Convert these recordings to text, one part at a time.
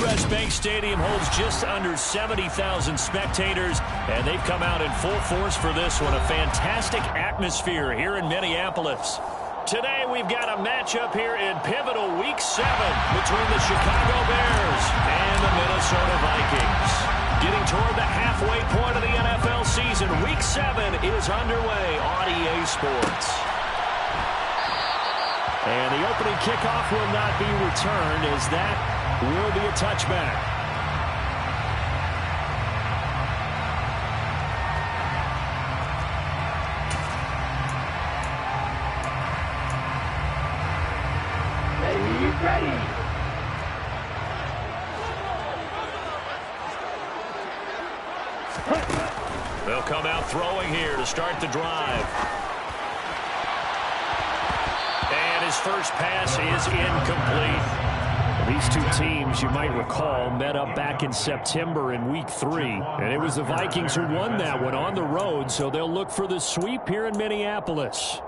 U.S. Bank Stadium holds just under 70,000 spectators, and they've come out in full force for this one. A fantastic atmosphere here in Minneapolis. Today we've got a matchup here in pivotal Week 7 between the Chicago Bears and the Minnesota Vikings. Getting toward the halfway point of the NFL season, Week 7 is underway on EA Sports. And the opening kickoff will not be returned, as that will be a touchback. Ready. They'll come out throwing here to start the drive. And his first pass is incomplete. These two teams, you might recall, met up back in September in Week 3. And it was the Vikings who won that one on the road, so they'll look for the sweep here in Minneapolis.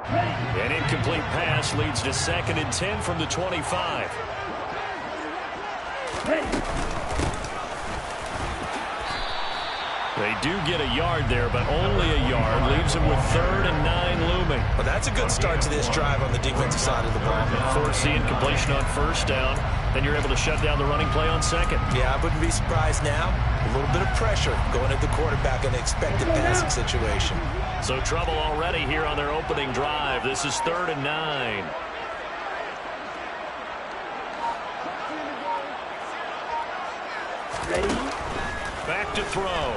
An incomplete pass leads to 2nd and 10 from the 25. They do get a yard there, but only a yard. Leaves them with 3rd and 9 looming. Well, that's a good start to this drive on the defensive side of the ball. Force the incompletion on 1st down. Then you're able to shut down the running play on 2nd. Yeah, I wouldn't be surprised now. A little bit of pressure going at the quarterback in an expected passing situation. So trouble already here on their opening drive. This is 3rd and 9. Ready. Back to throw.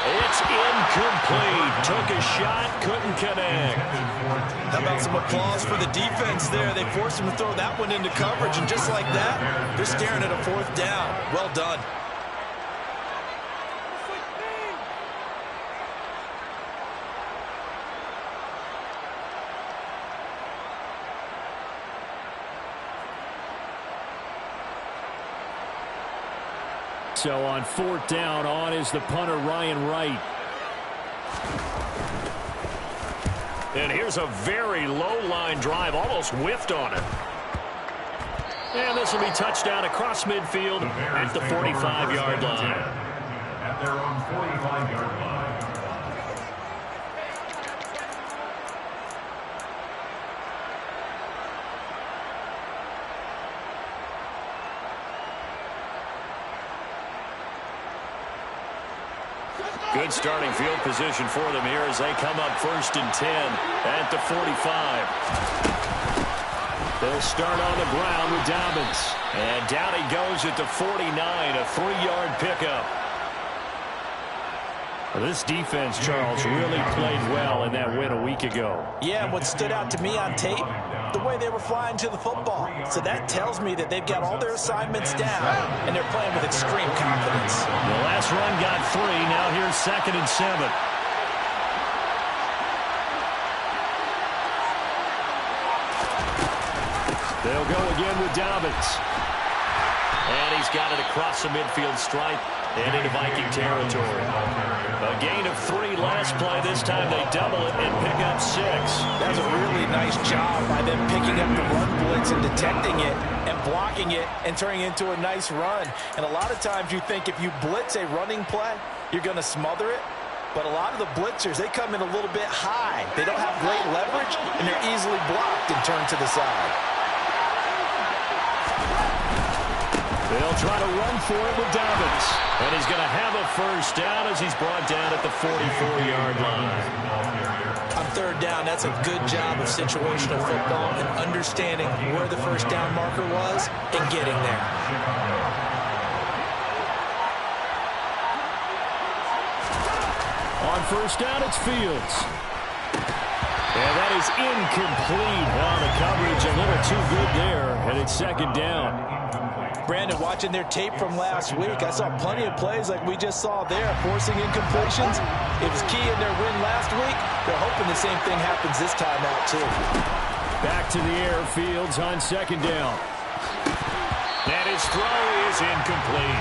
It's incomplete. Took a shot, couldn't connect. How about some applause for the defense there? They forced him to throw that one into coverage, and just like that, they're staring at a 4th down. Well done. So on 4th down, on is the punter, Ryan Wright. And here's a very low-line drive, almost whiffed on it. And this will be touchdown across midfield at the 45-yard line. At their own 45-yard line. Good starting field position for them here as they come up 1st and 10 at the 45. They'll start on the ground with Dobbins. And down he goes at the 49, a 3-yard pickup. This defense, Charles, really played well in that win a week ago. Yeah, and what stood out to me on tape, the way they were flying to the football. So that tells me that they've got all their assignments down, and they're playing with extreme confidence. The last run got 3. Now here's 2nd and 7. They'll go again with Dobbins. And he's got it across the midfield stripe and into Viking territory. A gain of 3 last play. This time they double it and pick up 6. That's a really nice job by them picking up the run blitz and detecting it and blocking it and turning it into a nice run. And a lot of times you think if you blitz a running play, you're going to smother it. But a lot of the blitzers, they come in a little bit high. They don't have great leverage, and they're easily blocked and turned to the side. They'll try to run for it with Dobbins. And he's going to have a 1st down as he's brought down at the 44-yard line. On 3rd down, that's a good job of situational football and understanding where the 1st down marker was and getting there. On 1st down, it's Fields. And that is incomplete. Well, the coverage a little too good there, and it's 2nd down. Brandon, watching their tape from last week, I saw plenty of plays like we just saw there, forcing incompletions. It was key in their win last week. They're hoping the same thing happens this time out, too. Back to the air, Fields on 2nd down. And his throw is incomplete.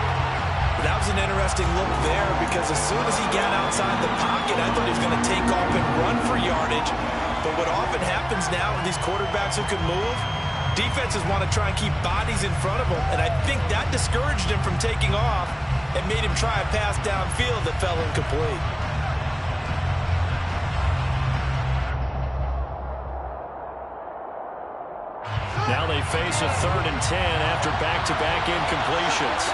That was an interesting look there because as soon as he got outside the pocket, I thought he was going to take off and run for yardage. But what often happens now with these quarterbacks who can move, defenses want to try and keep bodies in front of him, and I think that discouraged him from taking off and made him try a pass downfield that fell incomplete. Now they face a 3rd and 10 after back-to-back incompletions.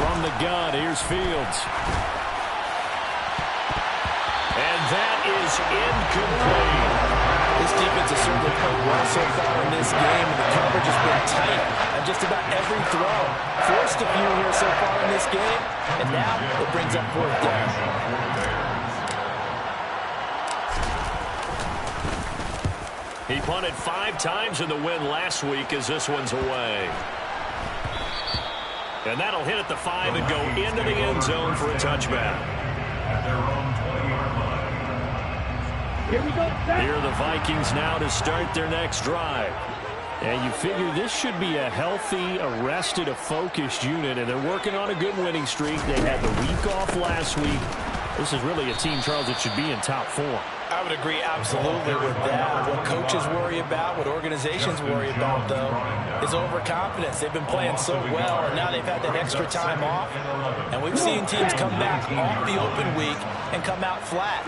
From the gun, here's Fields. And that is incomplete. This defense has certainly played well so far in this game, and the coverage has been tight on just about every throw. Forced a few here so far in this game, and now it brings up 4th down. He punted 5 times in the win last week as this one's away. And that'll hit at the 5 and go into the end zone for a touchback. At their own 20-yard line. Here we go. Here are the Vikings now to start their next drive. And you figure this should be a healthy, a rested, a focused unit, and they're working on a good winning streak. They had the week off last week. This is really a team, Charles, that should be in top 4. I would agree absolutely with that. What coaches worry about, what organizations worry about, though, is overconfidence. They've been playing so well, and now they've had that extra time off. And we've seen teams come back off the open week and come out flat.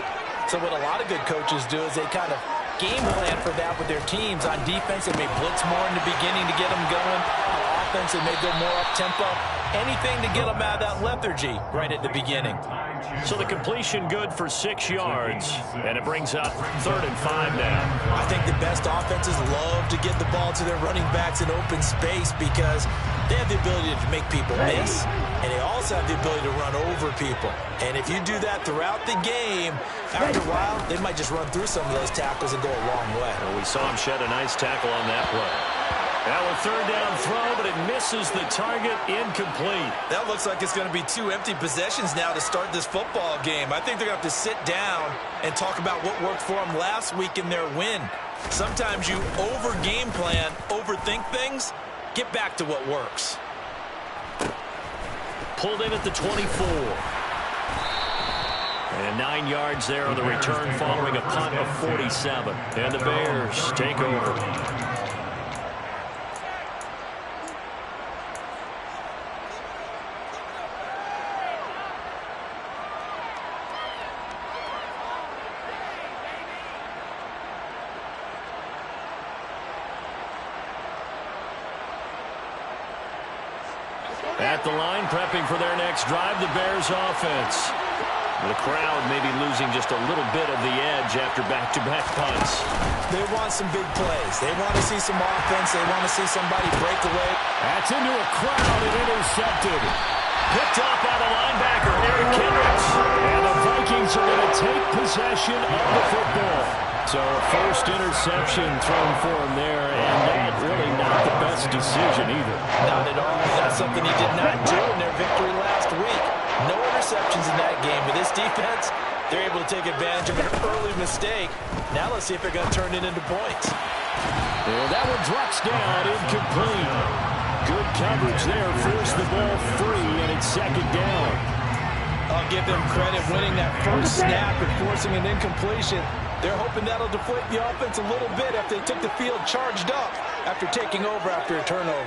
So what a lot of good coaches do is they kind of game plan for that with their teams. On defense, they may blitz more in the beginning to get them going. On offense, they may go more up-tempo. Anything to get them out of that lethargy right at the beginning. So the completion good for 6 yards, and it brings up 3rd and 5 now. I think the best offenses love to get the ball to their running backs in open space because they have the ability to make people miss, and they also have the ability to run over people. And if you do that throughout the game, after a while, they might just run through some of those tackles and go a long way. Well, we saw him shed a nice tackle on that play. Now a 3rd down throw, but it misses the target, incomplete. That looks like it's going to be 2 empty possessions now to start this football game. I think they're going to have to sit down and talk about what worked for them last week in their win. Sometimes you over-game plan, overthink things, get back to what works. Pulled in at the 24. And 9 yards there on the return following a punt of 47. And the Bears take over. At the line, prepping for their next drive, the Bears offense. The crowd maybe losing just a little bit of the edge after back-to-back punts. They want some big plays. They want to see some offense. They want to see somebody break away. That's into a crowd and intercepted. Picked off by the linebacker, Eric Kendricks. And the Vikings are going to take possession of the football. So a first interception thrown for him there, and that really not the best decision either. Not at all. That's something he did not do in their victory last week. No interceptions in that game. With this defense, they're able to take advantage of an early mistake. Now let's see if they're going to turn it into points. And that one drops down, incomplete. Good coverage there, forced the ball free, and it's 2nd down. I'll give them credit winning that first snap and forcing an incompletion. They're hoping that'll deflate the offense a little bit after they took the field charged up after taking over after a turnover.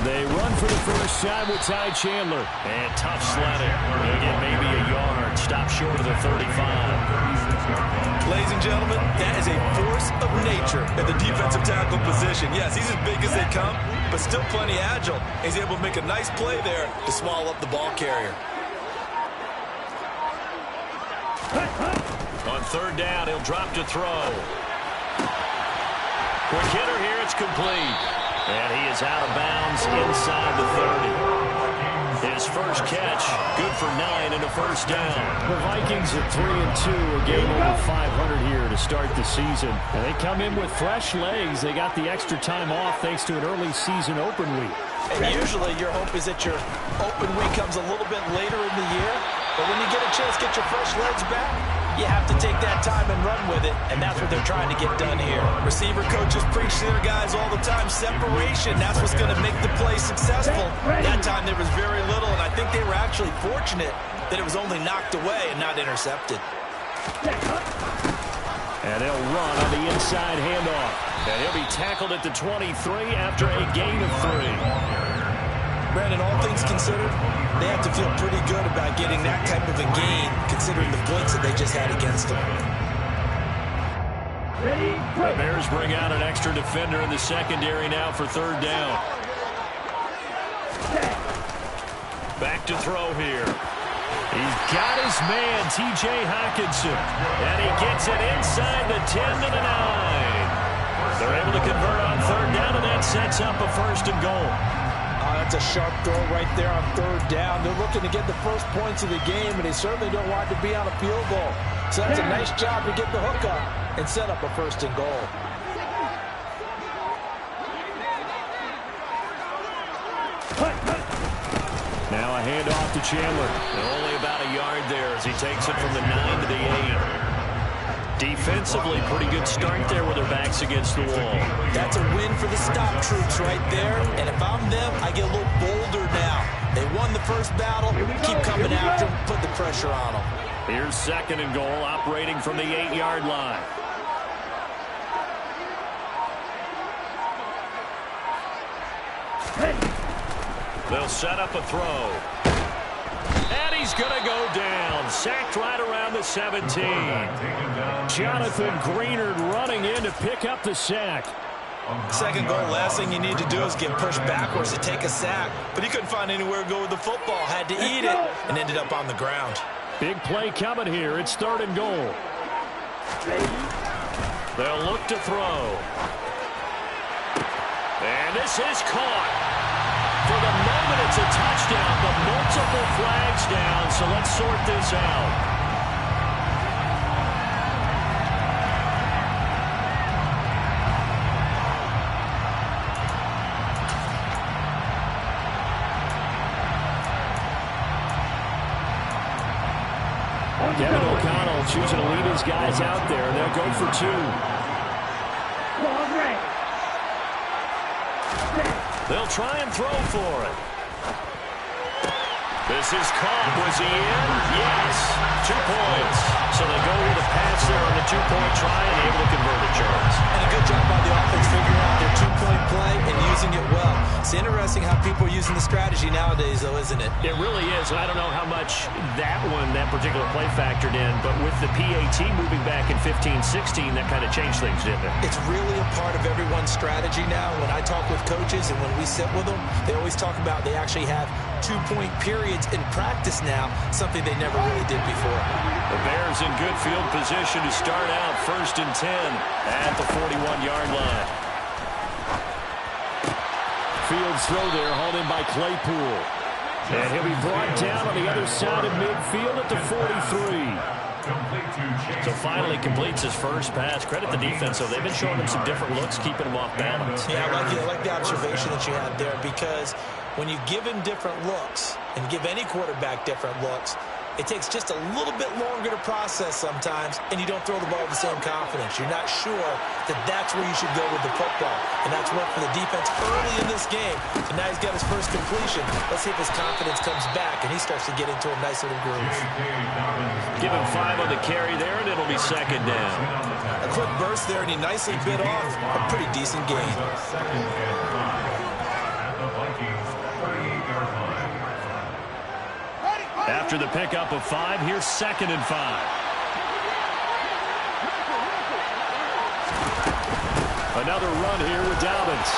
They run for the first time with Ty Chandler. And tough sledding. They'll get maybe a yard. Stop short of the 35. Ladies and gentlemen, that is a force of nature at the defensive tackle position. Yes, he's as big as they come, but still plenty agile. He's able to make a nice play there to swallow up the ball carrier. On 3rd down, he'll drop to throw. Quick hitter here, it's complete. And he is out of bounds inside the 30. His first catch, good for 9 and a first down. The Vikings at 3-2, a game over 500 here to start the season. And they come in with fresh legs. They got the extra time off thanks to an early season open week. And usually your hope is that your open week comes a little bit later in the year. But when you get a chance to get your fresh legs back, you have to take that time and run with it, and that's what they're trying to get done here. Receiver coaches preach to their guys all the time, separation, that's what's going to make the play successful. That time there was very little, and I think they were actually fortunate that it was only knocked away and not intercepted. And they'll run on the inside handoff. And he'll be tackled at the 23 after a gain of 3. Brandon, all things considered, they have to feel pretty good about getting that type of a gain, considering the blitz that they just had against them. The Bears bring out an extra defender in the secondary now for 3rd down. Back to throw here. He's got his man, T.J. Hockenson. And he gets it inside the 10 to the 9. They're able to convert on 3rd down, and that sets up a 1st and goal. That's a sharp throw right there on 3rd down. They're looking to get the first points of the game, and they certainly don't want to be on a field goal. So that's a nice job to get the hook up and set up a 1st and goal. Now a handoff to Chandler. And only about a yard there as he takes it from the 9 to the 8. Defensively, pretty good start there with their backs against the wall. That's a win for the stop troops right there. And if I'm them, I get a little bolder now. They won the first battle. Keep coming after them. Put the pressure on them. Here's 2nd and goal, operating from the 8-yard line. They'll set up a throw. And he's going to go down. Sacked right around the 17. Jonathan Greenard running in to pick up the sack. 2nd goal, last thing you need to do is get pushed backwards to take a sack. But he couldn't find anywhere to go with the football. Had to eat it and ended up on the ground. Big play coming here. It's 3rd and goal. They'll look to throw. And this is caught. For the moment, it's a touchdown, but multiple flags down, so let's sort this out. Kevin O'Connell choosing to lead his guys out there, and they'll go for 2. They'll try and throw for it. This is caught. Was he in? Yes. 2 points. So they go with a pass there on the 2-point try and able to convert it, Charles. And a good job by the offense figuring out their 2-point play and using it well. It's interesting how people are using the strategy nowadays, though, isn't it? It really is. And I don't know how much that particular play factored in, but with the PAT moving back in 15-16, that kind of changed things, didn't it? It's really a part of everyone's strategy now. When I talk with coaches and when we sit with them, they always talk about they actually have 2-point periods in practice now, something they never really did before. The Bears in good field position to start out 1st and 10 at the 41-yard line. Fields throw there, hauled in by Claypool. And he'll be brought down on the other side of midfield at the 43. So finally completes his first pass. Credit the defense, though. They've been showing him some different looks, keeping him off balance. Yeah, I like the observation that you had there, because when you give him different looks and give any quarterback different looks, it takes just a little bit longer to process sometimes, and you don't throw the ball with the same confidence. You're not sure that that's where you should go with the football, and that's worked for the defense early in this game. And now he's got his first completion. Let's see if his confidence comes back, and he starts to get into a nice little groove. Give him 5 on the carry there, and it'll be 2nd down. A quick burst there, and he nicely bit off a pretty decent gain. After the pickup of 5, here's 2nd and 5. Another run here with Dobbins.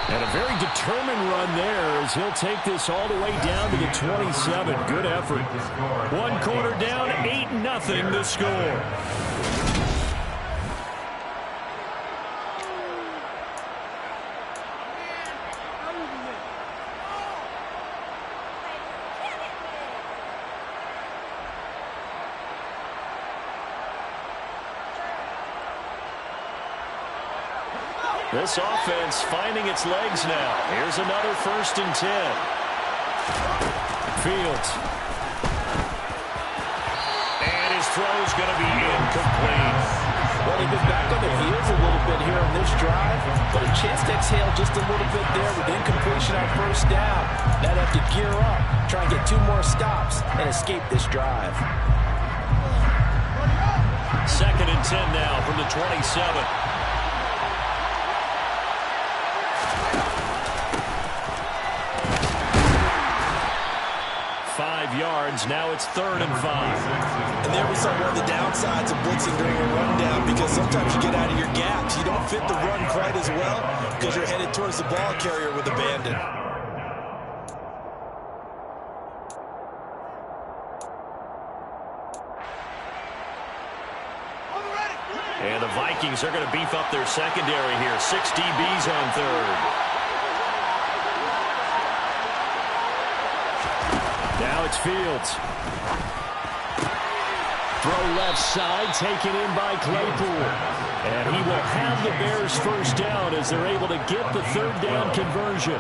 And a very determined run there as he'll take this all the way down to the 27. Good effort. 1 quarter down, 8-0 the score. This offense finding its legs now. Here's another 1st and 10. Fields. And his throw's going to be incomplete. Well, they've been back on their heels a little bit here on this drive, but a chance to exhale just a little bit there with incompletion on 1st down. Now they have to gear up, try and get 2 more stops, and escape this drive. 2nd and 10 now from the 27. 5 yards. Now it's 3rd and 5. And there we saw one of the downsides of blitzing during a rundown, because sometimes you get out of your gaps. You don't fit the run quite as well because you're headed towards the ball carrier with abandon. And the Vikings are going to beef up their secondary here. 6 DBs on 3rd. Now it's Fields. Throw left side, taken in by Claypool. And he will have the Bears first down as they're able to get the 3rd down conversion.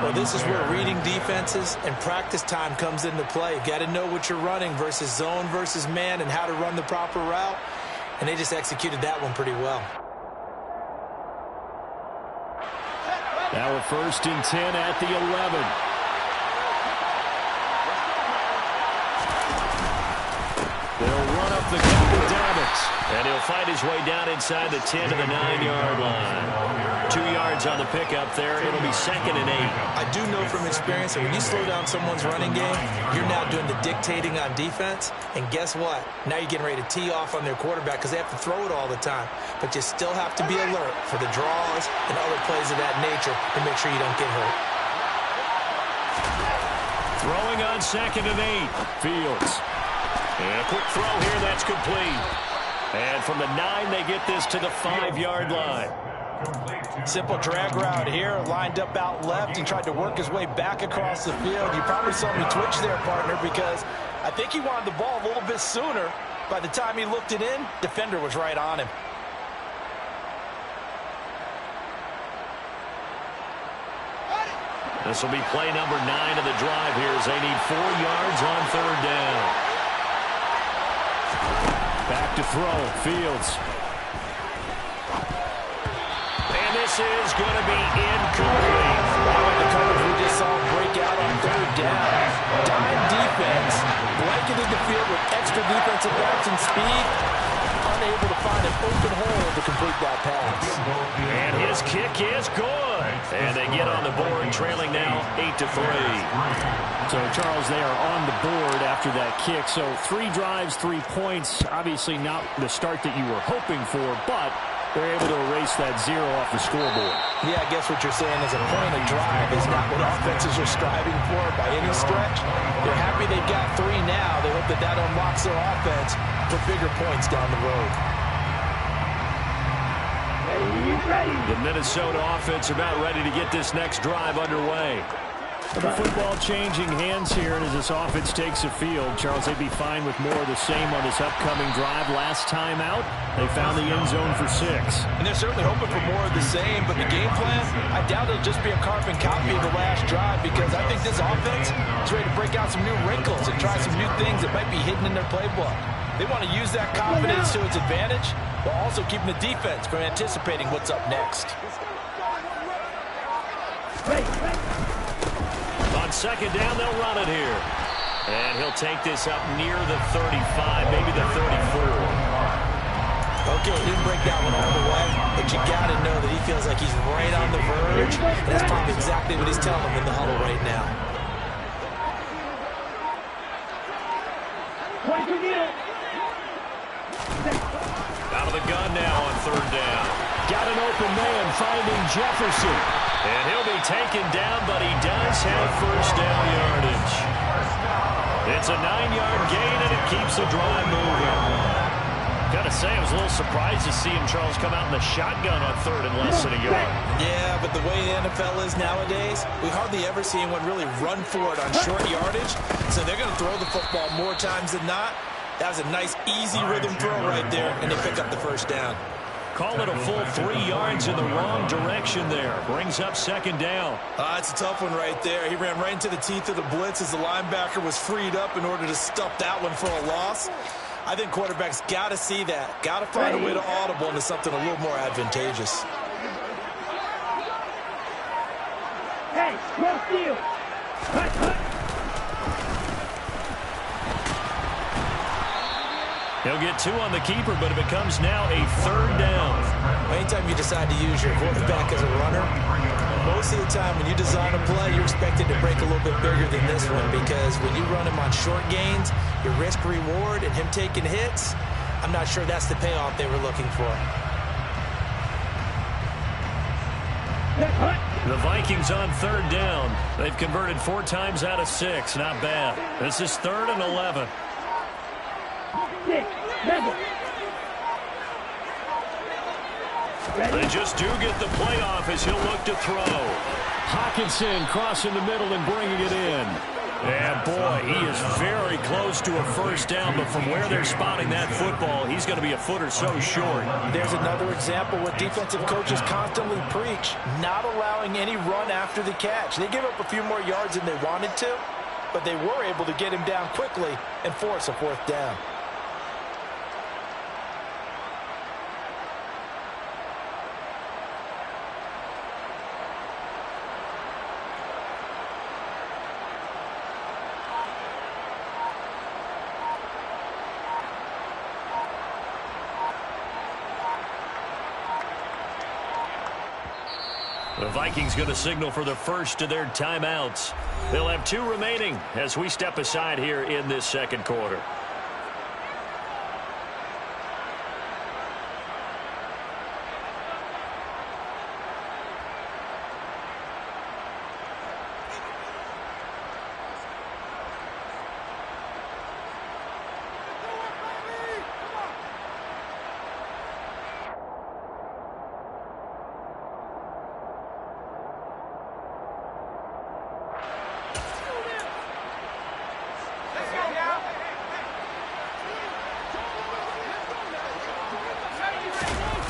Well, this is where reading defenses and practice time comes into play. You got to know what you're running versus zone versus man and how to run the proper route. And they just executed that one pretty well. Now a 1st and 10 at the 11. They'll run up the gut with Dobbins. And he'll fight his way down inside the 10 to the 9-yard line. 2 yards on the pickup there. It'll be 2nd and 8. I do know from experience that when you slow down someone's running game, you're now doing the dictating on defense. And guess what? Now you're getting ready to tee off on their quarterback because they have to throw it all the time. But you still have to be alert for the draws and other plays of that nature to make sure you don't get hurt. Throwing on 2nd and 8. Fields. And a quick throw here, that's complete. And from the 9, they get this to the 5-yard line. Simple drag route here, lined up out left and tried to work his way back across the field. You probably saw me twitch there, partner, because I think he wanted the ball a little bit sooner. By the time he looked it in, defender was right on him. This will be play number 9 of the drive here as they need 4 yards on 3rd down. Back to throw, Fields. And this is going to be incomplete. The coverage we just saw break out on 3rd down. Dime defense, blanketed the field with extra defensive backs and speed. Unable to find an open hole to complete that pass. And his kick is good. And they get on the board, trailing now 8-3. So, Charles, they are on the board after that kick. So 3 drives, 3 points. Obviously not the start that you were hoping for, but they're able to erase that 0 off the scoreboard. Yeah, I guess what you're saying is a point of drive is not what offenses are striving for by any stretch. They're happy they've got 3 now. They hope that that unlocks their offense for bigger points down the road. The Minnesota offense about ready to get this next drive underway. The football changing hands here, and as this offense takes the field, Charles, they'd be fine with more of the same on this upcoming drive. Last time out, they found the end zone for 6. And they're certainly hoping for more of the same, but the game plan, I doubt it'll just be a carbon copy of the last drive, because I think this offense is ready to break out some new wrinkles and try some new things that might be hidden in their playbook. They want to use that confidence to its advantage, while also keeping the defense from anticipating what's up next. On 2nd down, they'll run it here. And he'll take this up near the 35, maybe the 34. Okay, didn't break that one all the way, but you got to know that he feels like he's right on the verge, and that's probably exactly what he's telling him in the huddle right now. Out of the gun now on 3rd down. Got an open man finding Jefferson. And he'll be taken down, but he does have first down yardage. It's a 9-yard gain, and it keeps the drive moving. Gotta say, I was a little surprised to see him, Charles, come out in the shotgun on 3rd and less than a yard. Yeah, but the way the NFL is nowadays, we hardly ever see anyone really run for it on short yardage. So they're going to throw the football more times than not. That was a nice, easy rhythm throw right there, and they pick up the first down. Call it a full 3 yards in the wrong direction there. Brings up 2nd down. It's a tough one right there. He ran right into the teeth of the blitz as the linebacker was freed up in order to stuff that one for a loss. I think quarterbacks got to see that. Got to find a way to audible into something a little more advantageous. Hey, no steal. He'll get 2 on the keeper, but it becomes now a 3rd down. Anytime you decide to use your quarterback as a runner, most of the time when you design a play, you're expected to break a little bit bigger than this one, because when you run him on short gains, your risk-reward and him taking hits, I'm not sure that's the payoff they were looking for. The Vikings on 3rd down. They've converted 4 times out of 6. Not bad. This is 3rd and 11. 6, 7. They just do get the play off as he'll look to throw. Hawkinson crossing the middle and bringing it in. And boy, he is very close to a 1st down, but from where they're spotting that football, he's going to be a foot or so short. There's another example what defensive coaches constantly preach, not allowing any run after the catch. They gave up a few more yards than they wanted to, but they were able to get him down quickly and force a 4th down. The Vikings going to signal for the first of their timeouts. They'll have 2 remaining as we step aside here in this 2nd quarter.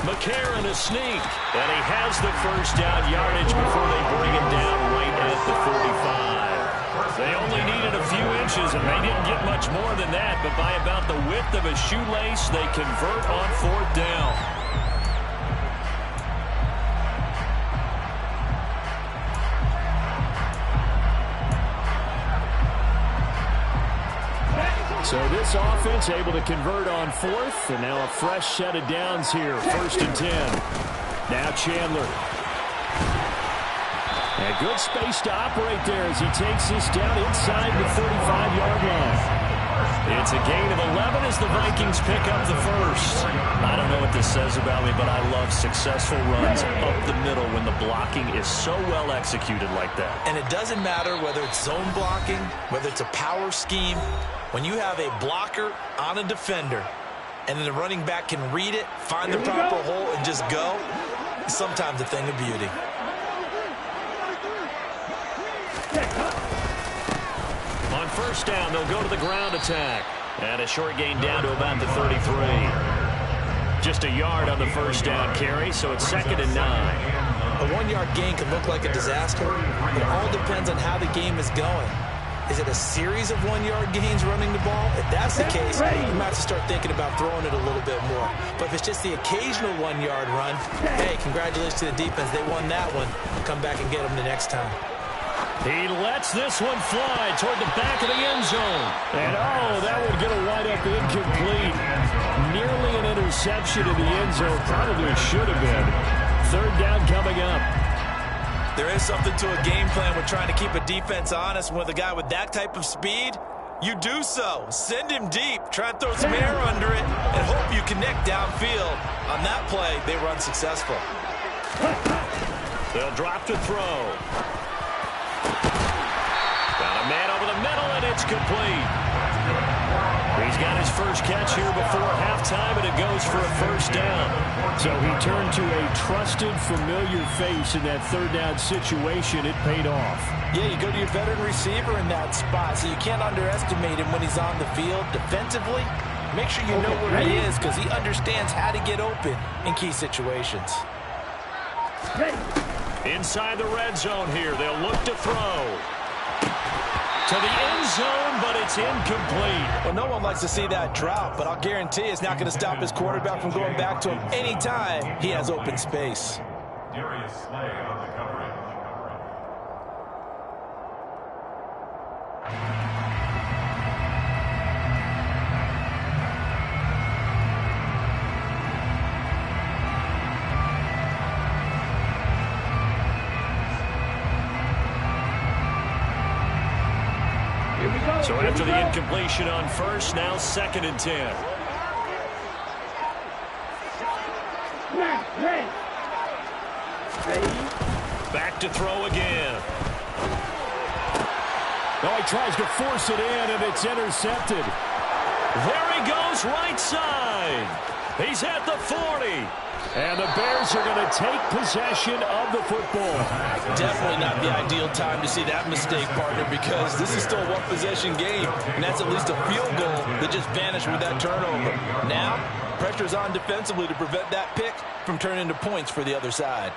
McCarron a sneak, and he has the 1st down yardage before they bring him down right at the 45. They only needed a few inches, and they didn't get much more than that, but by about the width of a shoelace, they convert on 4th down. So this offense able to convert on 4th, and now a fresh set of downs here, 1st and 10. Now Chandler. And good space to operate there as he takes this down inside the 35-yard line. It's a gain of 11 as the Vikings pick up the 1st. I don't know what this says about me, but I love successful runs up the middle when the blocking is so well executed like that. And it doesn't matter whether it's zone blocking, whether it's a power scheme. When you have a blocker on a defender and then the running back can read it, find the proper hole, and just go, it's sometimes a thing of beauty. On 1st down, they'll go to the ground attack. And a short gain down to about the 33. Just a yard on the 1st down carry, so it's 2nd and 9. A 1-yard gain can look like a disaster. It all depends on how the game is going. Is it a series of 1-yard gains running the ball? If that's the case, you might have to start thinking about throwing it a little bit more. But if it's just the occasional 1-yard run, hey, congratulations to the defense. They won that one. Come back and get them the next time. He lets this one fly toward the back of the end zone. And, oh, that would get a wide-up incomplete. Nearly an interception in the end zone. Probably should have been. 3rd down coming up. There is something to a game plan with trying to keep a defense honest. With a guy with that type of speed, you do so. Send him deep. Try and throw some air under it and hope you connect downfield. On that play, they were unsuccessful. They'll drop to throw. Got a man over the middle, and it's complete. He's got his first catch here before halftime, and it goes for a 1st down. So he turned to a trusted, familiar face in that 3rd down situation. It paid off. Yeah, you go to your veteran receiver in that spot, so you can't underestimate him when he's on the field. Defensively, make sure you know where he is, because he understands how to get open in key situations. Inside the red zone here, they'll look to throw. To the end zone, but it's incomplete. Well, no one likes to see that drop, but I'll guarantee it's not going to stop his quarterback from going back to him anytime he has open space. Darius Slay on the coverage. So after the incompletion on first, now 2nd and 10. Back to throw again. Oh, he tries to force it in, and it's intercepted. There he goes, right side. He's at the 40. And the Bears are going to take possession of the football. Definitely not the ideal time to see that mistake, partner, because this is still a one-possession game, and that's at least a field goal that just vanished with that turnover. Now, pressure's on defensively to prevent that pick from turning into points for the other side.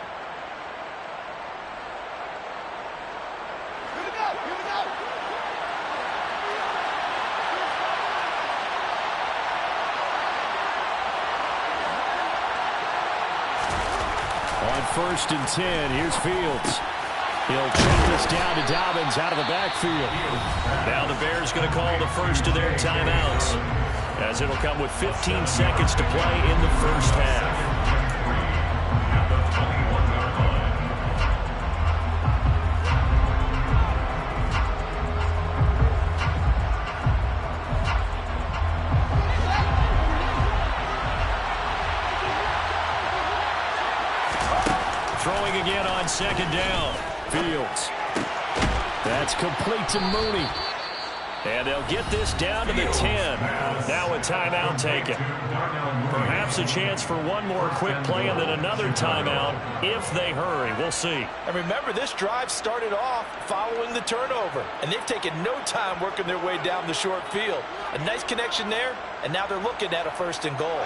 On 1st and 10, here's Fields. He'll check this down to Dobbins out of the backfield. Now the Bears going to call the first of their timeouts, as it'll come with 15 seconds to play in the first half. Throwing again on 2nd down. Fields. That's complete to Mooney. And they'll get this down to the 10. Now a timeout taken. Perhaps a chance for one more quick play and then another timeout if they hurry. We'll see. And remember, this drive started off following the turnover, and they've taken no time working their way down the short field. A nice connection there, and now they're looking at a 1st and goal.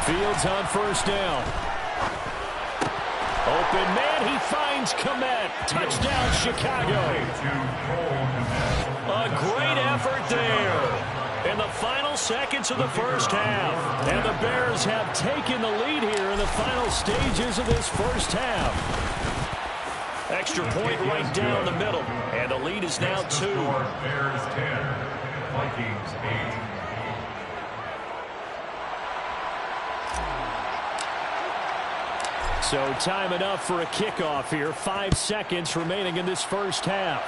Fields on 1st down. Open man, he finds Kmet. Touchdown, Chicago. A great effort there in the final seconds of the first half. And the Bears have taken the lead here in the final stages of this first half. Extra point right down the middle. And the lead is now 2. Bears 10, Vikings 8. So time enough for a kickoff here. 5 seconds remaining in this first half.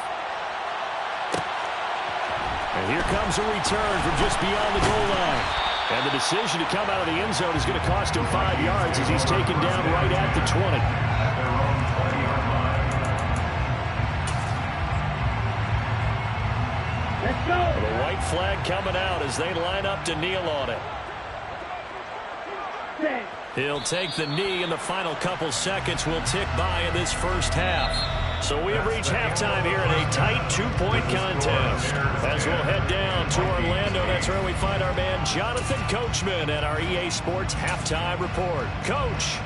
And here comes a return from just beyond the goal line. And the decision to come out of the end zone is going to cost him 5 yards as he's taken down right at the 20. Let's go. The white flag coming out as they line up to kneel on it. He'll take the knee, and the final couple seconds will tick by in this first half. So we have reached halftime here in a tight 2-point contest. As we'll head down to Orlando, that's where we find our man Jonathan Coachman at our EA Sports Halftime Report. Coach.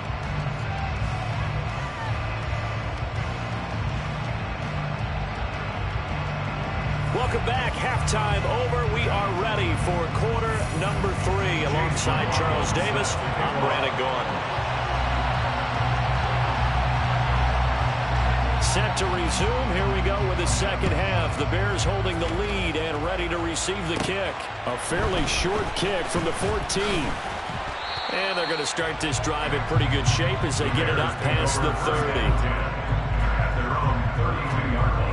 Welcome back. Halftime over. We are ready for quarter number 3. Alongside Charles Davis, I'm Brandon Gordon. Set to resume. Here we go with the second half. The Bears holding the lead and ready to receive the kick. A fairly short kick from the 14. And they're going to start this drive in pretty good shape as they get it up past the 30. At their own 32-yard line.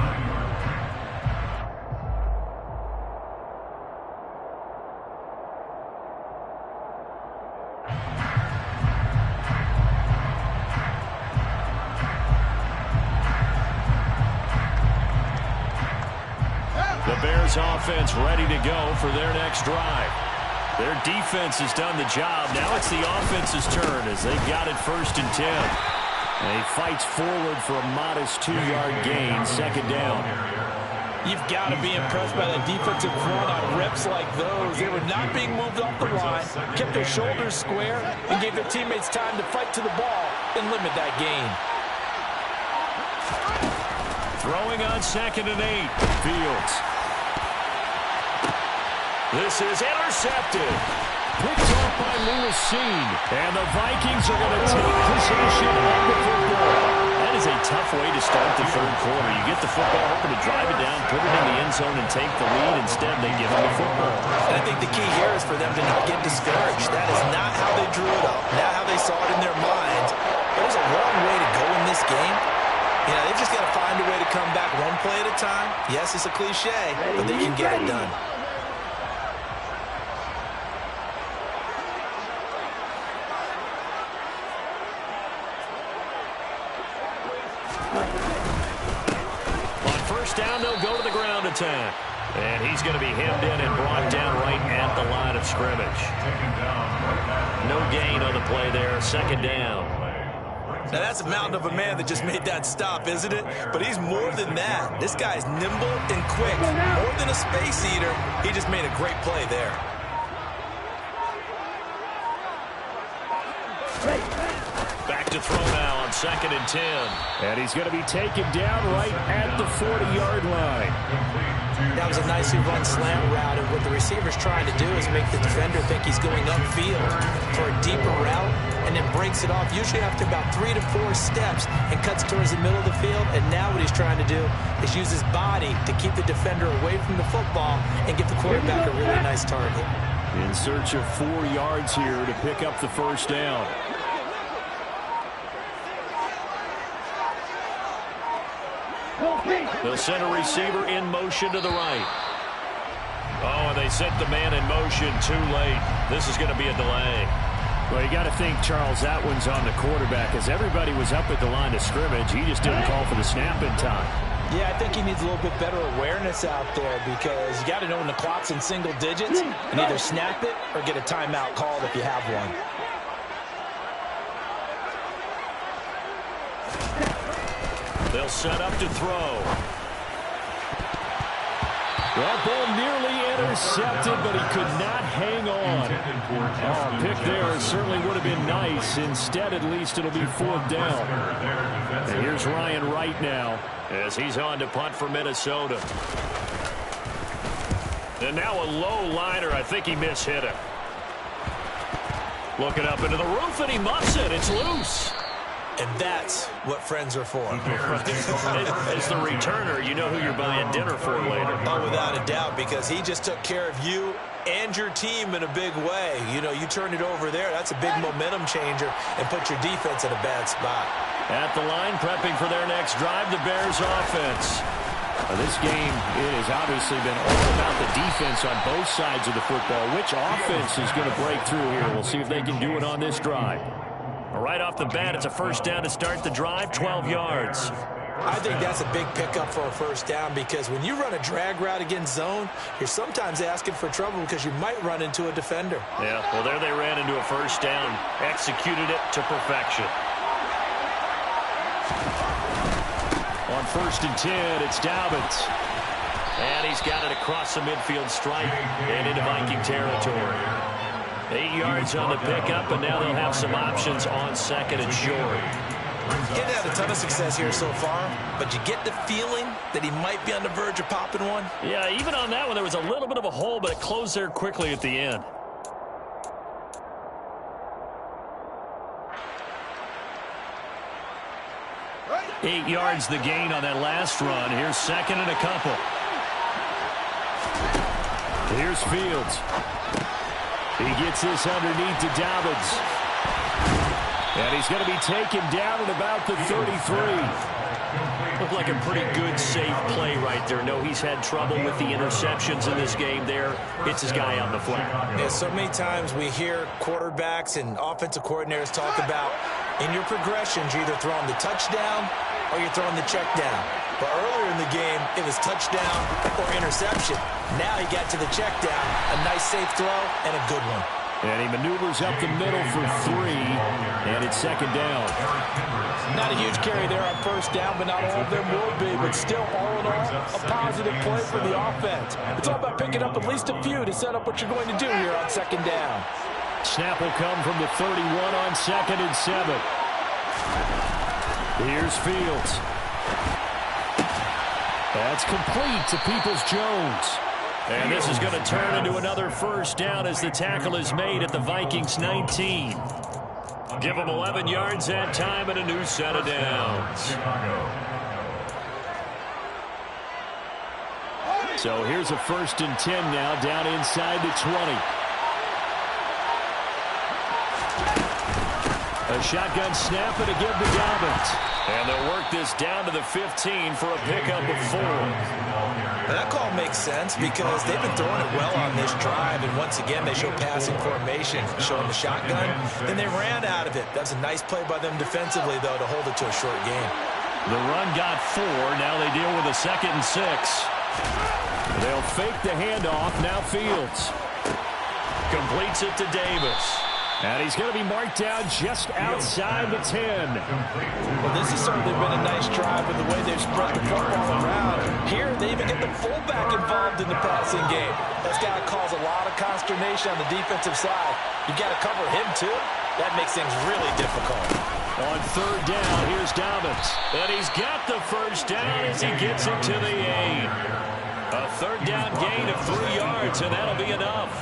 The Bears offense ready to go for their next drive. Their defense has done the job. Now it's the offense's turn as they've got it 1st and 10. And he fights forward for a modest 2-yard gain, 2nd down. You've got to be impressed by that defensive front on reps like those. They were not being moved off the line, kept their shoulders square, and gave their teammates time to fight to the ball and limit that gain. Throwing on 2nd and 8. Fields. This is intercepted. Picked up by Lewis Seen. And the Vikings are going to take possession of the football. that is a tough way to start the third quarter. You get the football, hoping to drive it down, put it in the end zone, and take the lead. Instead, they give them the football. And I think the key here is for them to not get discouraged. That is not how they drew it up, not how they saw it in their minds. There's a long way to go in this game. You know, they've just got to find a way to come back one play at a time. Yes, it's a cliche, but they can get it done. On first down, they'll go to the ground attack. And he's going to be hemmed in and brought down right at the line of scrimmage. No gain on the play there. Second down. Now, that's a mountain of a man that just made that stop, isn't it? But he's more than that. This guy's nimble and quick. More than a space eater, he just made a great play there. Back to throw now on 2nd and 10. And he's going to be taken down right at the 40-yard line. That was a nicely run slant route, and what the receiver's trying to do is make the defender think he's going upfield for a deeper route, and then breaks it off, usually after about 3 to 4 steps, and cuts towards the middle of the field. And now what he's trying to do is use his body to keep the defender away from the football and give the quarterback a really nice target. In search of 4 yards here to pick up the first down. They'll send a receiver in motion to the right. Oh, and they set the man in motion too late. This is going to be a delay. Well, you got to think, Charles, that one's on the quarterback. As everybody was up at the line of scrimmage, he just didn't call for the snap in time. Yeah, I think he needs a little bit better awareness out there, because you got to know when the clock's in single digits and either snap it or get a timeout called if you have one. They'll set up to throw. That ball nearly intercepted, but he could not hang on. Oh, pick there certainly would have been nice. Instead, at least it'll be 4th down. And here's Ryan Wright now, as he's on to punt for Minnesota. And now a low liner. I think he mishit it. Looking up into the roof, and he muffs it. It's loose. And that's what friends are for. As the returner, you know who you're buying dinner for later. Oh, without a doubt, because he just took care of you and your team in a big way. You know, you turned it over there. That's a big momentum changer and put your defense in a bad spot. At the line, prepping for their next drive, the Bears offense. This game, it has obviously been all about the defense on both sides of the football. Which offense is going to break through here? We'll see if they can do it on this drive. Right off the bat, it's a first down to start the drive, 12 yards. I think that's a big pickup for a first down, because when you run a drag route against zone, you're sometimes asking for trouble because you might run into a defender. Yeah, well, there they ran into a first down, executed it to perfection. On 1st and 10, it's Dobbins. And he's got it across the midfield stripe and into Viking territory. 8 yards on the pickup, and now they'll have some options on 2nd and short. He hasn't had a ton of success here so far, but you get the feeling that he might be on the verge of popping one. Yeah, even on that one, there was a little bit of a hole, but it closed there quickly at the end. Right. 8 yards the gain on that last run. Here's 2nd and a couple. Here's Fields. He gets this underneath to Dobbins. And he's going to be taken down at about the 33. Looked like a pretty good, safe play right there. No, he's had trouble with the interceptions in this game there. It's his guy on the flat. Yeah, so many times we hear quarterbacks and offensive coordinators talk about, in your progressions, you're either throwing the touchdown or you're throwing the check down. But earlier in the game, it was touchdown or interception. Now he got to the check down, a nice safe throw, and a good one. And he maneuvers up the middle for 3, and it's 2nd down. Not a huge carry there on first down, but not all of them will be. But still, all in all, a positive play for the offense. It's all about picking up at least a few to set up what you're going to do here on 2nd down. Snap will come from the 31 on 2nd and 7. Here's Fields. That's complete to Peoples-Jones. And this is going to turn into another first down as the tackle is made at the Vikings 19. Give them 11 yards that time and a new set of downs. So here's a 1st and 10 now, down inside the 20. A shotgun snap and a give to Dobbins. And they'll work this down to the 15 for a pickup of 4. And that call makes sense because they've been throwing it well on this drive, and once again they show passing formation, showing the shotgun. Then they ran out of it. That's a nice play by them defensively, though, to hold it to a short game. The run got 4. Now they deal with a 2nd and 6. They'll fake the handoff. Now Fields Completes it to Davis. and he's going to be marked down just outside the 10. Well, this has certainly been a nice drive with the way they've spread the football around. Here, they even get the fullback involved in the passing game. That's got to cause a lot of consternation on the defensive side. You got to cover him, too. That makes things really difficult. On 3rd down, here's Dobbins. And he's got the 1st down as he gets it to the 8. A 3rd down gain of 3 yards, and that'll be enough.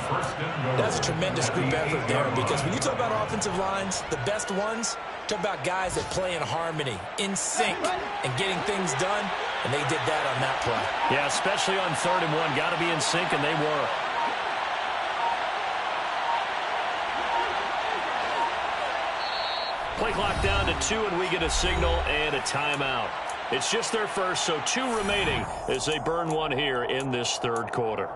That's a tremendous group effort there, because when you talk about offensive lines, the best ones, talk about guys that play in harmony, in sync, and getting things done, and they did that on that play. Yeah, especially on 3rd and 1. Got to be in sync, and they were. Play clock down to 2, and we get a signal and a timeout. It's just their first, so 2 remaining as they burn one here in this 3rd quarter.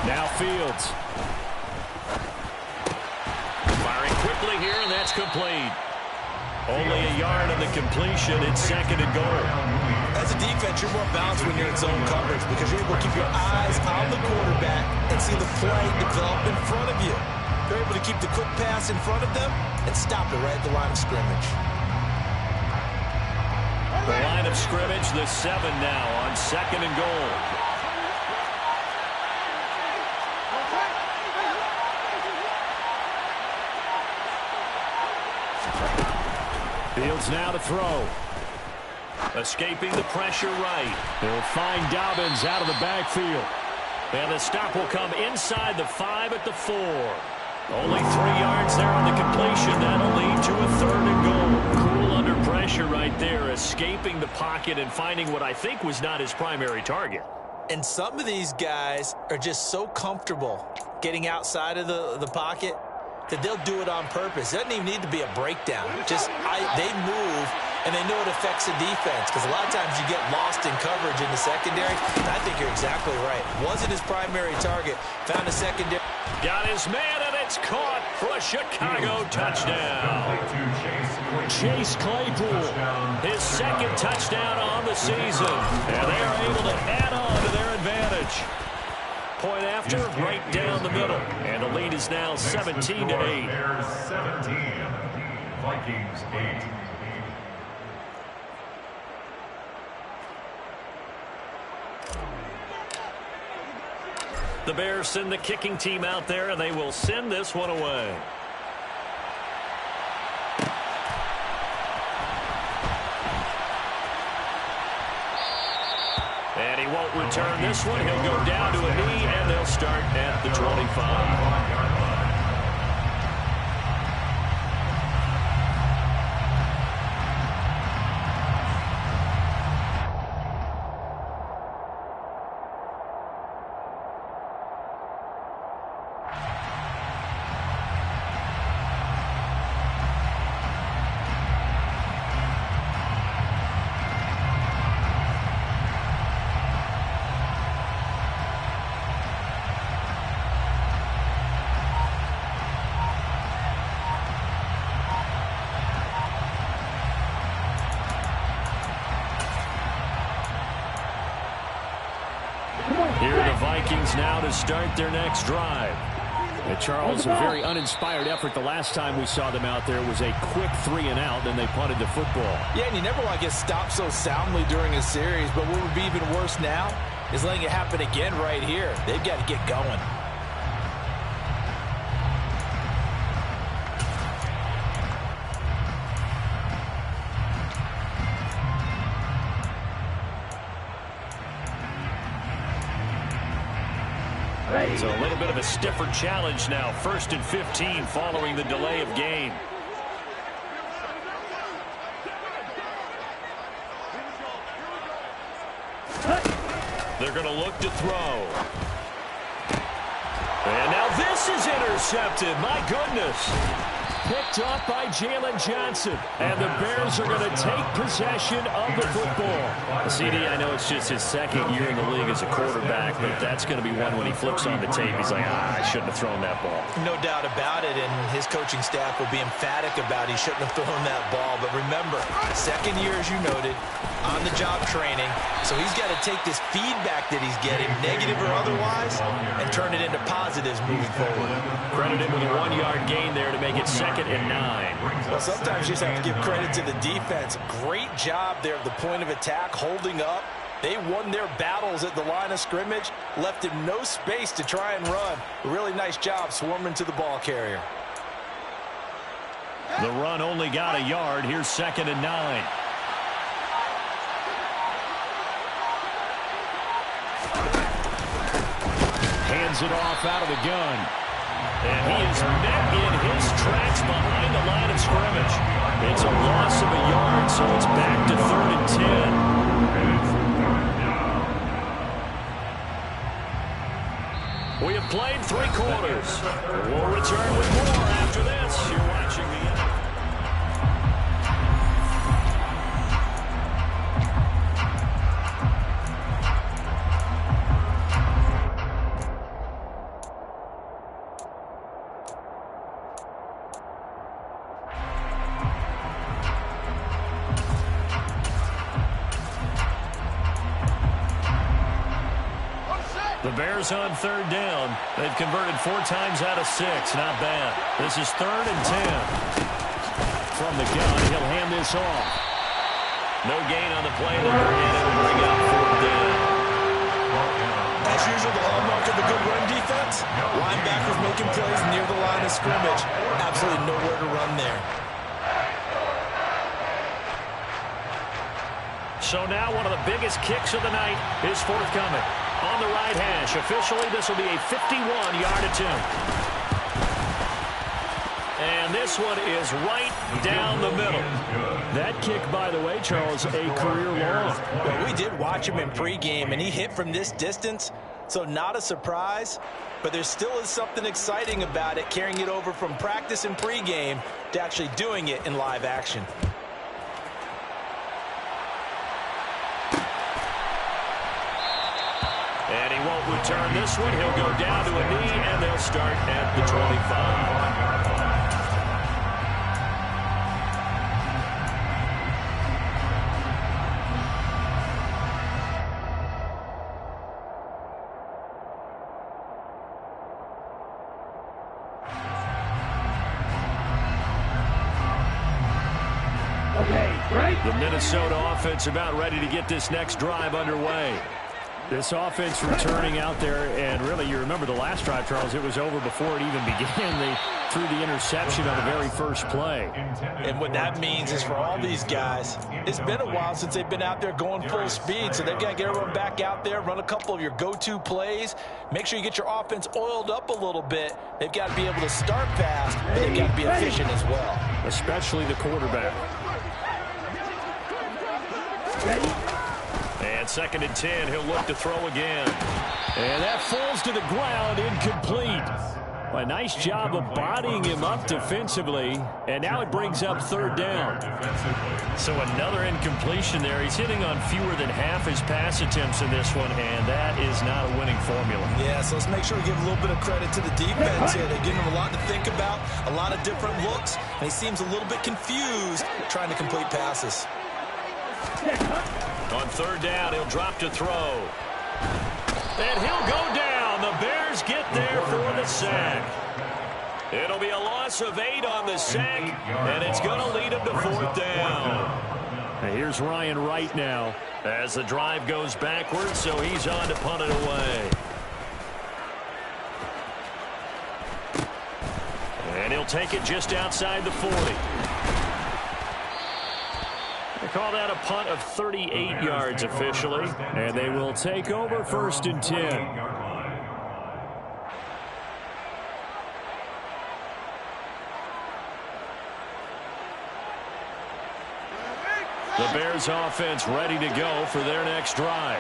Now Fields. Firing quickly here, and that's complete. Only a yard on the completion. It's 2nd and goal. As a defense, you're more balanced when you're in zone coverage because you're able to keep your eyes on the quarterback and see the play develop in front of you. You're able to keep the quick pass in front of them and stop it right at the line of scrimmage. The line of scrimmage, the 7 now on 2nd and goal. Fields now to throw. Escaping the pressure right. They'll find Dobbins out of the backfield. And the stop will come inside the 5 at the 4. Only 3 yards there on the completion. That'll lead to a 3rd and goal. Cool under pressure right there, escaping the pocket and finding what I think was not his primary target. And some of these guys are just so comfortable getting outside of the pocket that they'll do it on purpose. It doesn't even need to be a breakdown. They move, and they know it affects the defense because a lot of times you get lost in coverage in the secondary. And I think you're exactly right. Wasn't his primary target. Found a secondary. Got his man, and it's caught for a Chicago touchdown. Chase Claypool. His 2nd touchdown on the season. And they are able to add on to their advantage. Point after, right down the middle. And the lead is now 17-8. Bears 17, Vikings 8. The Bears send the kicking team out there, and they will send this one away. And he won't return this one. He'll go down to a knee, and they'll start at the 25. Here are the Vikings now to start their next drive. And Charles, a very uninspired effort the last time we saw them out there. It was a quick 3-and-out, then they punted the football. Yeah, and you never want to get stopped so soundly during a series, but what would be even worse now is letting it happen again right here. They've got to get going. So a little bit of a stiffer challenge now. 1st and 15 following the delay of game. They're going to look to throw. And now this is intercepted. My goodness. Picked up by Jalen Johnson. And the Bears are going to take possession of the football. CD, I know it's just his 2nd year in the league as a quarterback, but that's going to be one when he flips on the tape. He's like, I shouldn't have thrown that ball. No doubt about it, and his coaching staff will be emphatic about he shouldn't have thrown that ball. But remember, 2nd year, as you noted, on-the-job training. So he's got to take this feedback that he's getting, negative or otherwise, and turn it into positives moving forward. Credited with a 1-yard gain there to make it 2nd and 9. Well, sometimes you just have to give credit to the defense. Great job there at the point of attack, holding up. They won their battles at the line of scrimmage, left him no space to try and run. A really nice job swarming to the ball carrier. The run only got a yard. Here's 2nd and 9. Hands it off out of the gun. And he is met in his tracks behind the line of scrimmage. It's a loss of a yard, so it's back to 3rd and 10. We have played 3 quarters. We'll return with more after this. You're watching the end. The Bears on 3rd down. They've converted 4 times out of 6. Not bad. This is 3rd and 10. From the gun, he'll hand this off. No gain on the play. They'll bring it in and bring up 4th down. As usual, the hallmark of a good run defense, linebackers making plays near the line of scrimmage. Absolutely nowhere to run there. So now one of the biggest kicks of the night is forthcoming. On the right hash. Officially, this will be a 51-yard attempt. And this one is right down the middle. That kick, by the way, Charles, a career long. Well, we did watch him in pregame, and he hit from this distance, so not a surprise. But there still is something exciting about it, carrying it over from practice and pregame to actually doing it in live action. And he won't return this one. He'll go down to a knee, and they'll start at the 25. The Minnesota offense about ready to get this next drive underway. This offense returning out there, and really, you remember the last drive, Charles, it was over before it even began. They threw the interception on the very first play. And what that means is for all these guys, it's been a while since they've been out there going full speed, so they've got to get everyone back out there, run a couple of your go-to plays, make sure you get your offense oiled up a little bit. They've got to be able to start fast, but they've got to be efficient as well. Especially the quarterback. And 2nd and 10, he'll look to throw again. And that falls to the ground, incomplete. A nice job of bodying him up defensively, and now it brings up 3rd down. So another incompletion there. He's hitting on fewer than half his pass attempts in this one, and that is not a winning formula. Yeah, so let's make sure we give a little bit of credit to the defense here. They're giving him a lot to think about, a lot of different looks, and he seems a little bit confused trying to complete passes. On 3rd down, he'll drop to throw. And he'll go down. The Bears Bears get there for the sack. It'll be a loss of 8 on the sack, and it's going to lead them to 4th down. And here's Ryan Wright now. As the drive goes backwards, so he's on to punt it away. And he'll take it just outside the 40. They call that a punt of 38 yards officially. And they will take over 1st and 10. The Bears offense ready to go for their next drive.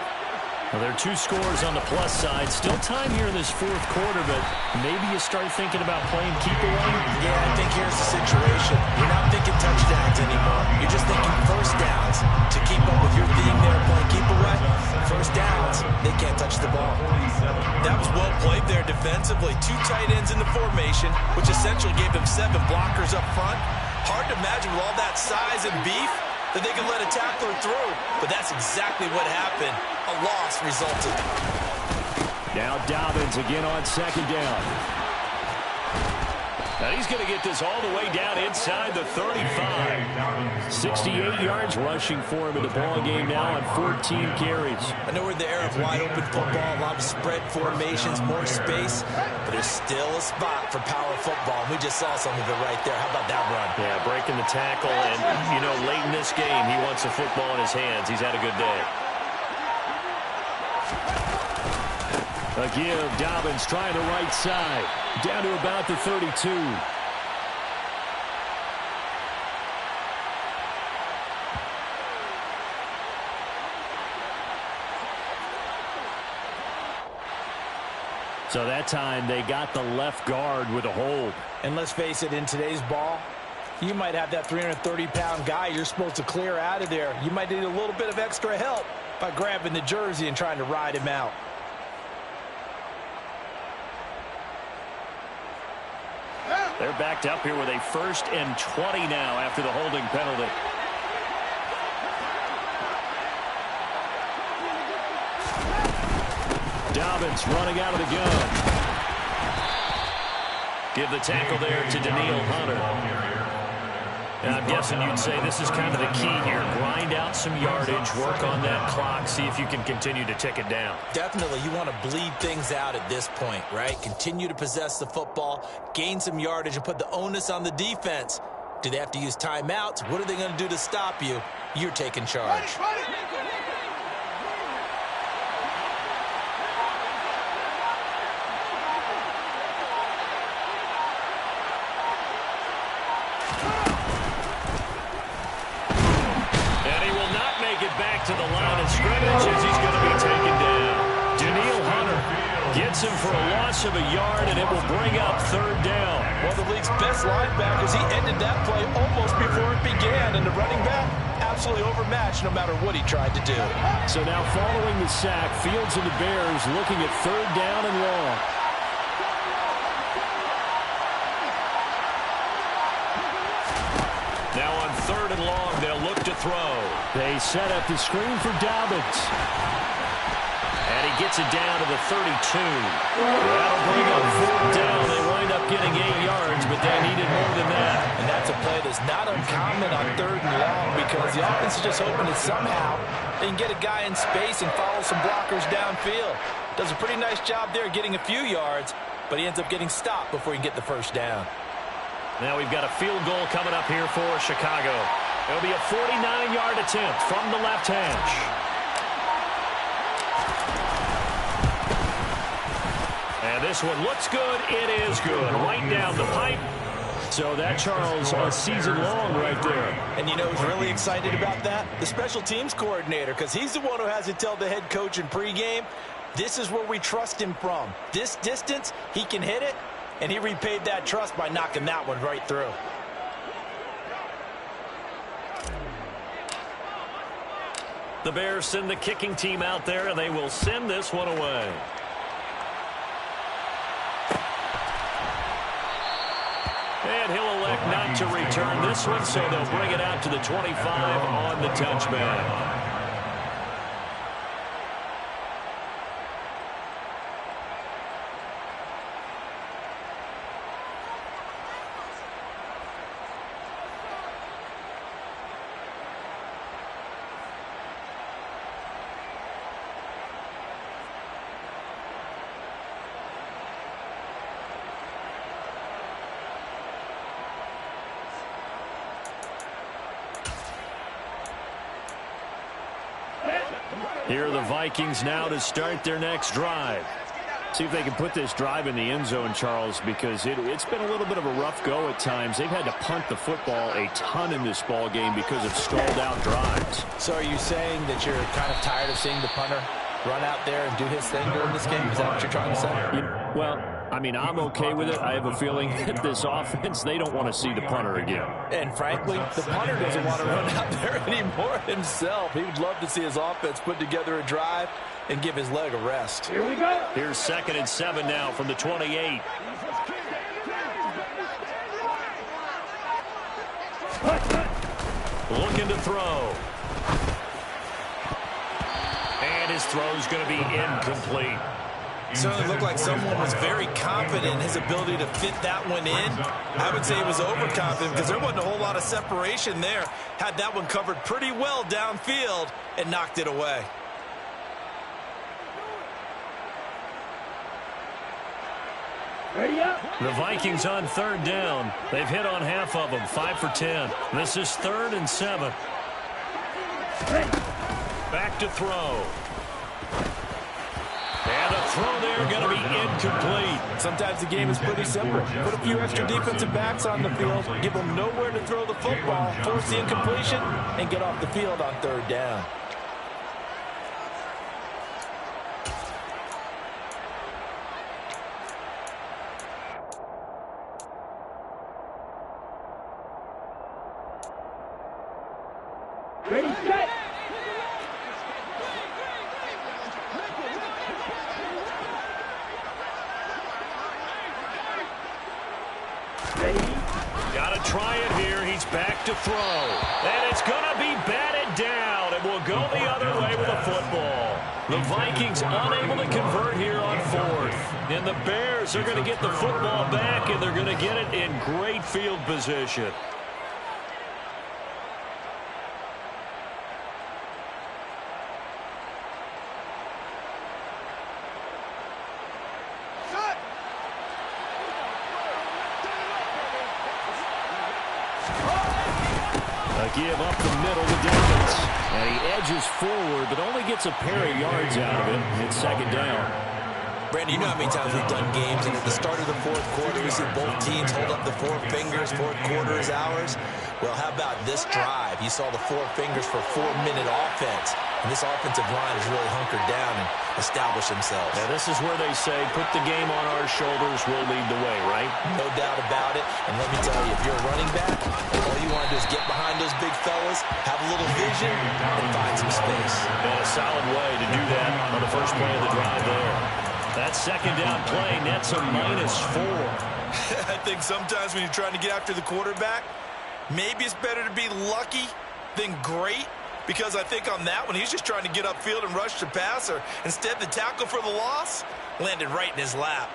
Well, there are 2 scores on the plus side. Still time here in this 4th quarter, but maybe you start thinking about playing keep away. Yeah, I think here's the situation. You're not thinking touchdowns anymore. You're just thinking first downs. To keep up with your theme there, playing keep away, first downs, they can't touch the ball. That was well played there defensively. 2 tight ends in the formation, which essentially gave them 7 blockers up front. Hard to imagine with all that size and beef that they could let a tackler through, but that's exactly what happened. A loss resulted. Now Dobbins again on 2nd down. And he's going to get this all the way down inside the 35. 68 yards rushing for him in the ball game now on 14 carries. I know we're in the era of wide-open football, a lot of spread formations, more space, but there's still a spot for power football. We just saw some of it right there. How about that run? Yeah, breaking the tackle, and, you know, late in this game, he wants the football in his hands. He's had a good day. A give, Dobbins trying the right side. Down to about the 32. So that time they got the left guard with a hold. And let's face it, in today's ball, you might have that 330-pound guy you're supposed to clear out of there. You might need a little bit of extra help by grabbing the jersey and trying to ride him out. They're backed up here with a 1st and 20 now after the holding penalty. Dobbins running out of the gun. Give the tackle there to Daniil Hunter. And I'm guessing you'd say this is kind of the key here. Grind out some yardage, work on that clock, see if you can continue to tick it down. Definitely, you want to bleed things out at this point, right? Continue to possess the football, gain some yardage, and put the onus on the defense. Do they have to use timeouts? What are they going to do to stop you? You're taking charge. Back to the line of scrimmage as he's going to be taken down. Daniil Hunter gets him for a loss of a yard, and it will bring up 3rd down. Well, the league's best linebackers, he ended that play almost before it began, and the running back absolutely overmatched no matter what he tried to do. So now following the sack, Fields and the Bears looking at 3rd down and long. Now on 3rd and long, they'll look to throw. They set up the screen for Dobbins. And he gets it down to the 32. That'll bring up 4th down. They wind up getting 8 yards, but they needed more than that. And that's a play that's not uncommon on 3rd and long because the offense is just hoping that somehow they can get a guy in space and follow some blockers downfield. Does a pretty nice job there getting a few yards, but he ends up getting stopped before he can get the 1st down. Now we've got a field goal coming up here for Chicago. It'll be a 49-yard attempt from the left hash. And this one looks good. It is good. Right down the pipe. So that, Charles, a season long right there. And you know who's really excited about that? The special teams coordinator, because he's the one who has to tell the head coach in pregame, this is where we trust him from. This distance, he can hit it. And he repaid that trust by knocking that one right through. The Bears send the kicking team out there, and they will send this one away. And he'll elect not to return this one, so they'll bring it out to the 25 on the touchback. Here are the Vikings now to start their next drive. See if they can put this drive in the end zone, Charles, because it's been a little bit of a rough go at times. They've had to punt the football a ton in this ball game because of stalled out drives. So are you saying that you're kind of tired of seeing the punter run out there and do his thing during this game? Is that what you're trying to say? Well, I mean, I'm okay with it. I have a feeling that this offense, they don't want to see the punter again. And frankly, the punter doesn't want to run out there anymore himself. He would love to see his offense put together a drive and give his leg a rest. Here we go. Here's 2nd and 7 now from the 28. Looking to throw. And his throw's going to be incomplete. It certainly looked like someone was very confident in his ability to fit that one in. I would say he was overconfident because there wasn't a whole lot of separation there. Had that one covered pretty well downfield and knocked it away. Ready up. The Vikings on 3rd down. They've hit on half of them, 5 for 10. This is 3rd and 7. Ready. Back to throw. And a throw there going to be incomplete. Sometimes the game is pretty simple. Put a few extra defensive backs on the field, give them nowhere to throw the football, force the incompletion, and get off the field on 3rd down. Ready, set. Ready. Got to try it here. He's back to throw. And it's going to be batted down. It will go the other way with the football. The Vikings unable to convert here on 4th. And the Bears are going to get the football back, and they're going to get it in great field position. Give up the middle to Davis. And he edges forward, but only gets a pair of yards out of it. It's 2nd down. Brandon, you know how many times we've done games, and at the start of the 4th quarter, we see both teams hold up the 4 fingers, 4th quarter is ours. Well, how about this drive? You saw the 4 fingers for 4-minute offense, and this offensive line has really hunkered down and established themselves. Now, this is where they say, put the game on our shoulders, we'll lead the way, right? No doubt about it, and let me tell you, if you're a running back, all you want to do is get behind those big fellas, have a little vision, and find some space. And a solid way to do that on the first play of the drive there. That 2nd down play nets a -4. I think sometimes when you're trying to get after the quarterback, maybe it's better to be lucky than great, because I think on that one, he's just trying to get upfield and rush the passer. Instead, the tackle for the loss landed right in his lap.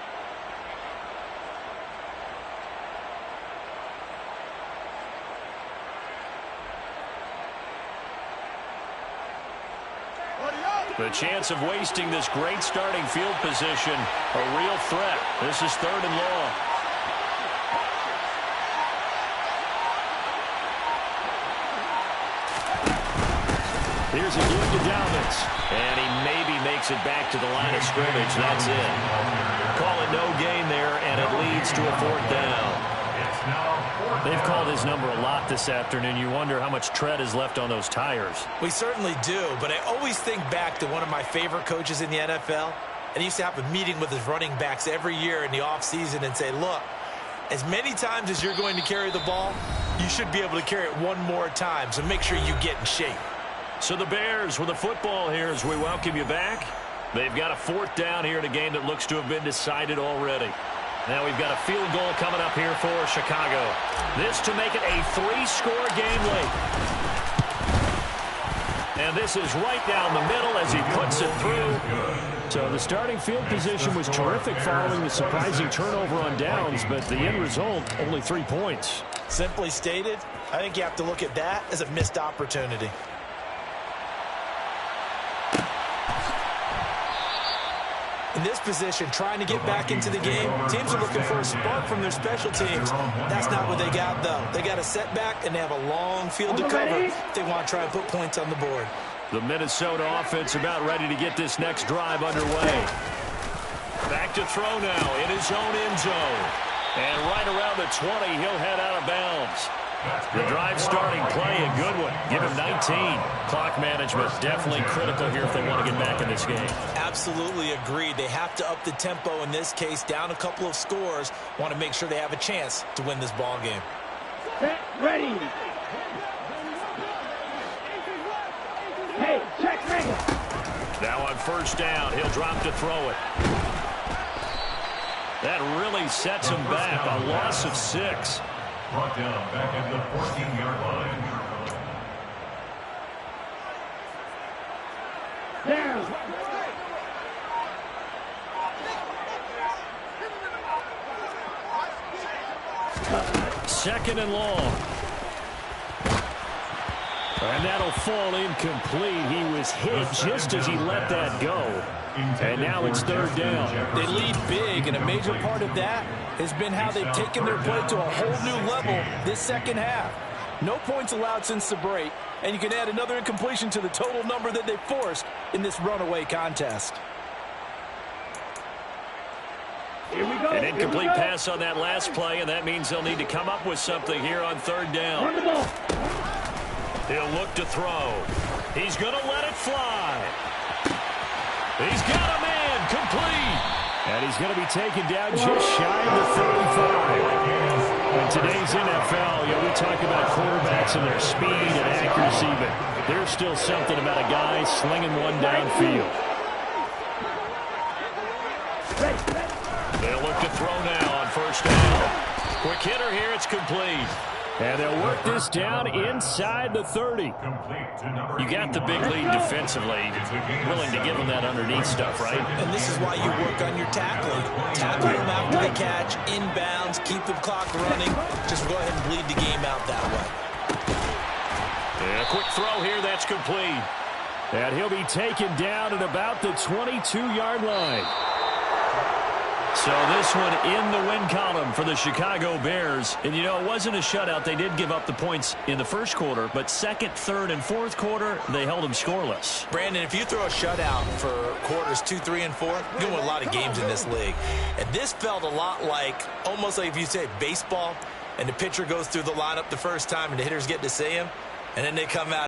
The chance of wasting this great starting field position, a real threat. This is 3rd and long. Here's a give to Dalvin. And he maybe makes it back to the line of scrimmage. That's it. Call it no gain there, and it leads to a 4th down. They've called his number a lot this afternoon. You wonder how much tread is left on those tires. We certainly do, but I always think back to one of my favorite coaches in the NFL, and he used to have a meeting with his running backs every year in the offseason and say, look, as many times as you're going to carry the ball, you should be able to carry it one more time, so make sure you get in shape. So the Bears with the football here as we welcome you back. They've got a 4th down here in a game that looks to have been decided already. Now we've got a field goal coming up here for Chicago. This to make it a 3-score game late. And this is right down the middle as he puts it through. So the starting field position was terrific following the surprising turnover on downs, but the end result, only 3 points. Simply stated, I think you have to look at that as a missed opportunity. In this position, trying to get back into the game, teams are looking for a spark from their special teams. That's not what they got, though. They got a setback, and they have a long field to cover if they want to try and put points on the board. The Minnesota offense about ready to get this next drive underway. Back to throw now in his own end zone. And right around the 20, he'll head out of bounds. The drive starting play, a good one. Give him 19. Clock management definitely critical here if they want to get back in this game. Absolutely agreed. They have to up the tempo in this case, down a couple of scores. Want to make sure they have a chance to win this ball game. Set, ready. Hey, check, ready. Now on first down, he'll drop to throw it. That really sets him back. A loss of 6. Brought down back at the 14-yard line. Down. Second and long. And that'll fall incomplete. He was hit just as he let that go. And now it's third down. They lead big, and a major part of that has been how they've taken their play to a whole new level this second half. No points allowed since the break, and you can add another incompletion to the total number that they forced in this runaway contest. Here we go. An incomplete pass on that last play, and that means they'll need to come up with something here on third down. Run the ball. He'll look to throw. He's going to let it fly. He's got a man complete. And he's going to be taken down just shy of the 35. In today's NFL, we talk about quarterbacks and their speed and accuracy, but there's still something about a guy slinging one downfield. They'll look to throw now on first down. Quick hitter here, it's complete. And they'll work this down inside the 30. You got the big lead defensively. Willing to give them that underneath stuff, right? And this is why you work on your tackling. Tackle them after the catch, inbounds, keep the clock running. Just go ahead and bleed the game out that way. Yeah, quick throw here, that's complete. And he'll be taken down at about the 22-yard line. So this one in the win column for the Chicago Bears. And, it wasn't a shutout. They did give up the points in the first quarter, but second, third, and fourth quarter, they held them scoreless. Brandon, if you throw a shutout for quarters 2, 3, and 4, you're going to win a lot of games in this league. And this felt a lot like, almost like if you say baseball, and the pitcher goes through the lineup the first time, and the hitters get to see him, and then they come out